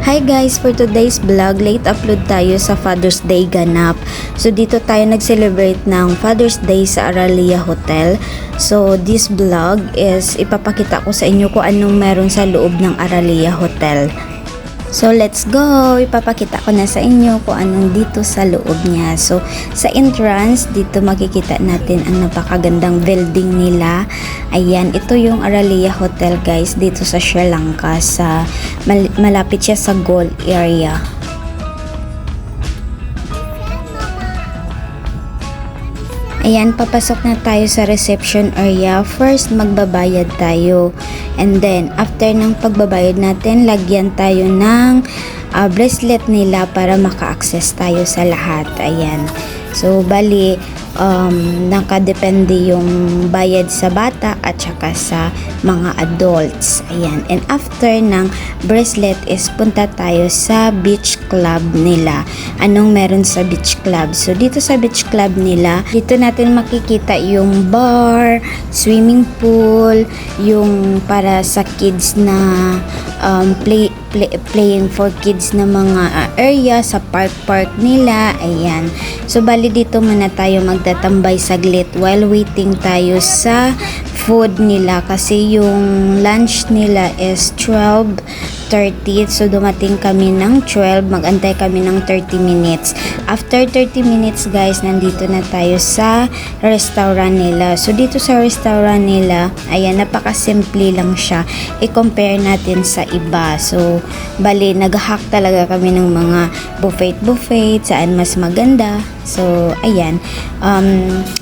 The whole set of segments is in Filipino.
Hi guys, for today's vlog, late upload tayo sa Father's Day ganap. So dito tayo nag-celebrate ng Father's Day sa Aralia Hotel. So this vlog is ipapakita ko sa inyo kung anong meron sa loob ng Aralia Hotel. So let's go! Ipapakita ko na sa inyo kung anong dito sa loob niya. So sa entrance, dito makikita natin ang napakagandang building nila. Ayan, ito yung Aralia Hotel guys, dito sa Sri Lanka. Malapit siya sa Gold area. Ayan, papasok na tayo sa reception area. First, magbabayad tayo. And then, after ng pagbabayad natin, lagyan tayo ng bracelet nila para maka-access tayo sa lahat. Ayan. So, bali, nakadepende yung bayad sa bata at saka sa mga adults. Ayan. And after ng bracelet is punta tayo sa beach club nila. Anong meron sa beach club? So, dito sa beach club nila, dito natin makikita yung bar, swimming pool, yung para sa kids na playing for kids na mga area sa park nila. Ayan. So, bali dito muna tayo magtatambay saglit while waiting tayo sa food nila kasi yung lunch nila is 12:30. So, dumating kami ng 12. Mag-antay kami ng 30 minutes. After 30 minutes, guys, nandito na tayo sa restaurant nila. So, dito sa restaurant nila, ayan, napaka-simple lang siya. I-compare natin sa iba. So, bali, nag-hack talaga kami ng mga buffet, saan mas maganda. So, ayan.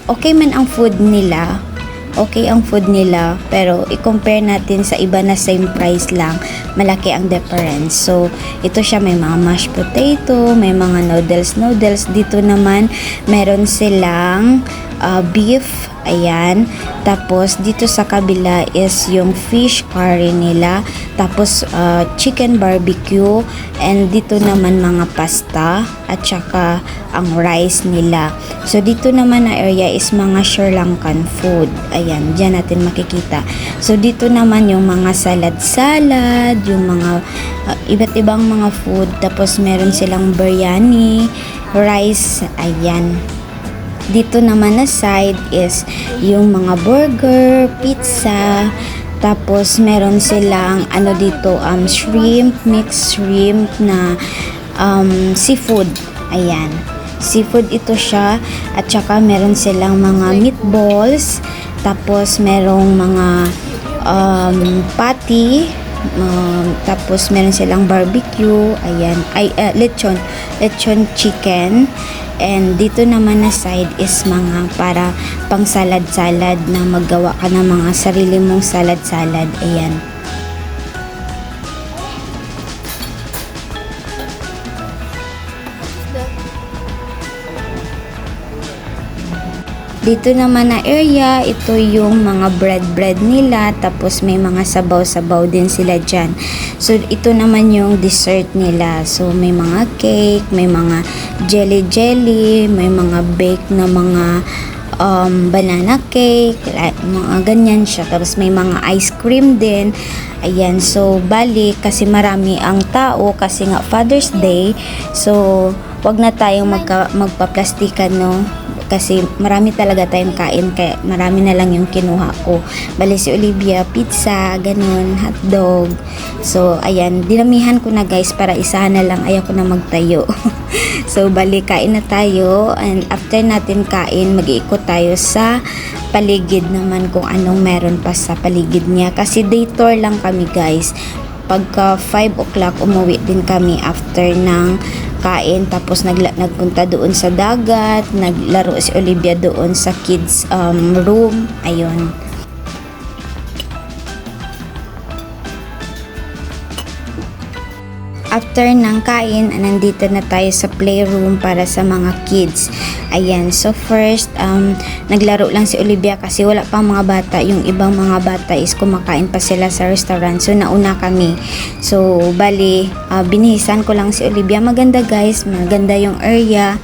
Okay man ang food nila. Okay ang food nila, pero i-compare natin sa iba na same price lang, malaki ang difference. So, ito siya, may mga mashed potato, may mga noodles. Dito naman, meron silang beef, ayan. Tapos, dito sa kabila is yung fish curry nila. Tapos, chicken barbecue. And dito naman mga pasta at saka ang rice nila. So, dito naman na area is mga Sri Lankan food. Ayan, dyan natin makikita. So, dito naman yung mga salad, yung mga iba't ibang mga food. Tapos, meron silang biryani, rice, ayan. Dito naman na side is yung mga burger, pizza, tapos meron silang ano dito, shrimp, mixed shrimp na seafood. Ayan. Seafood ito siya at saka meron silang mga meatballs, tapos merong mga patty, tapos meron silang barbecue, ayan, lechon chicken. And dito naman na side is mga para pang salad-salad na maggawa ka ng mga sarili mong salad-salad. Ayan. Dito naman na area, ito yung mga bread nila, tapos may mga sabaw-sabaw din sila dyan. So, ito naman yung dessert nila. So, may mga cake, may mga jelly, may mga bake na mga banana cake, mga ganyan siya. Tapos, may mga ice cream din. Ayan, so, bali, kasi marami ang tao, kasi nga Father's Day. So, wag na tayong magpa-plastikan, no? Kasi marami talaga tayong kain, kaya marami na lang yung kinuha ko. Bali si Olivia, pizza, ganun, hotdog. So, ayan, dinamihan ko na guys para isahan na lang, ayaw ko na magtayo. So, bali, kain na tayo. And after natin kain, mag-iikot tayo sa paligid naman kung anong meron pa sa paligid niya. Kasi day tour lang kami guys. Pagka 5 o'clock, umuwi din kami after ng kain, tapos nagpunta doon sa dagat, naglaro si Olivia doon sa kids room. Ayun. After ng kain, nandito na tayo sa playroom para sa mga kids. Ayan, so first, naglaro lang si Olivia kasi wala pang mga bata. Yung ibang mga bata is kumakain pa sila sa restaurant. So, nauna kami. So, bali, binihisan ko lang si Olivia. Maganda guys, maganda yung area.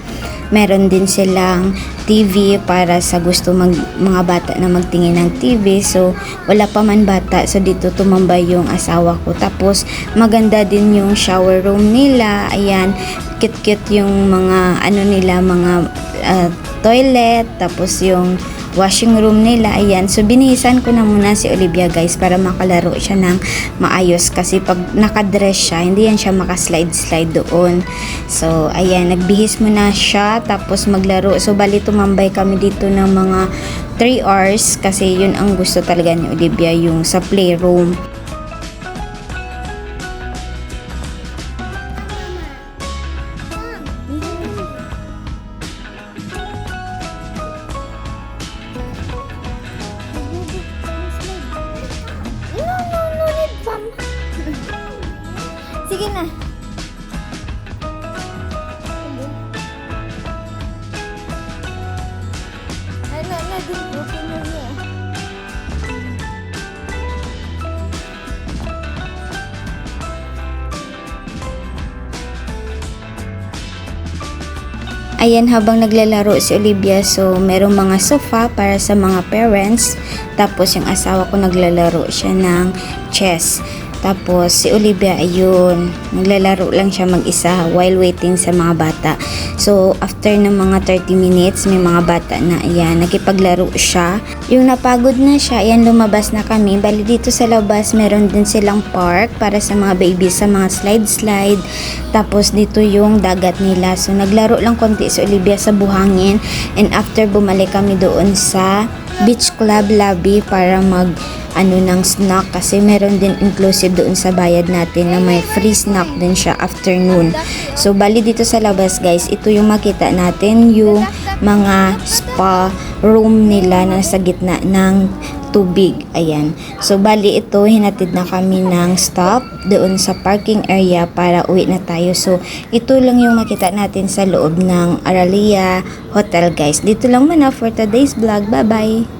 Meron din silang TV para sa gusto mga bata na magtingin ng TV. So, wala pa man bata. So, dito tumambay yung asawa ko. Tapos, maganda din yung shower room nila. Ayan, cute-cute yung mga, mga toilet. Tapos, yung washing room nila. Ayan. So, binihisan ko na muna si Olivia, guys, para makalaro siya ng maayos. Kasi pag nakadress siya, hindi yan siya makaslide-slide doon. So, ayan. Nagbihis muna siya. Tapos, maglaro. So, bali tumambay kami dito ng mga 3 hours. Kasi, yun ang gusto talaga ni Olivia, yung sa playroom. Sige na. Ano din po niya. Ayan, habang naglalaro si Olivia, so merong mga sofa para sa mga parents. Tapos yung asawa ko naglalaro siya ng chess. Tapos si Olivia, ayun, naglalaro lang siya mag-isa while waiting sa mga bata. So after ng mga 30 minutes, may mga bata na, ayan, nakipaglaro siya. Yung napagod na siya, ayan, lumabas na kami. Bali dito sa labas, meron din silang park para sa mga babies, sa mga slide-slide. Tapos dito yung dagat nila. So naglaro lang konti si Olivia sa buhangin. And after, bumalik kami doon sa beach club lobby para ng snack, kasi meron din inclusive doon sa bayad natin na may free snack din siya afternoon. So bali dito sa labas, guys, ito yung makita natin, yung mga spa room nila na sa gitna ng tubig. Ayan. So bali ito, hinatid na kami ng stop doon sa parking area para uwi na tayo. So ito lang yung makita natin sa loob ng Aralia Hotel, guys. Dito lang muna for today's vlog. Bye bye.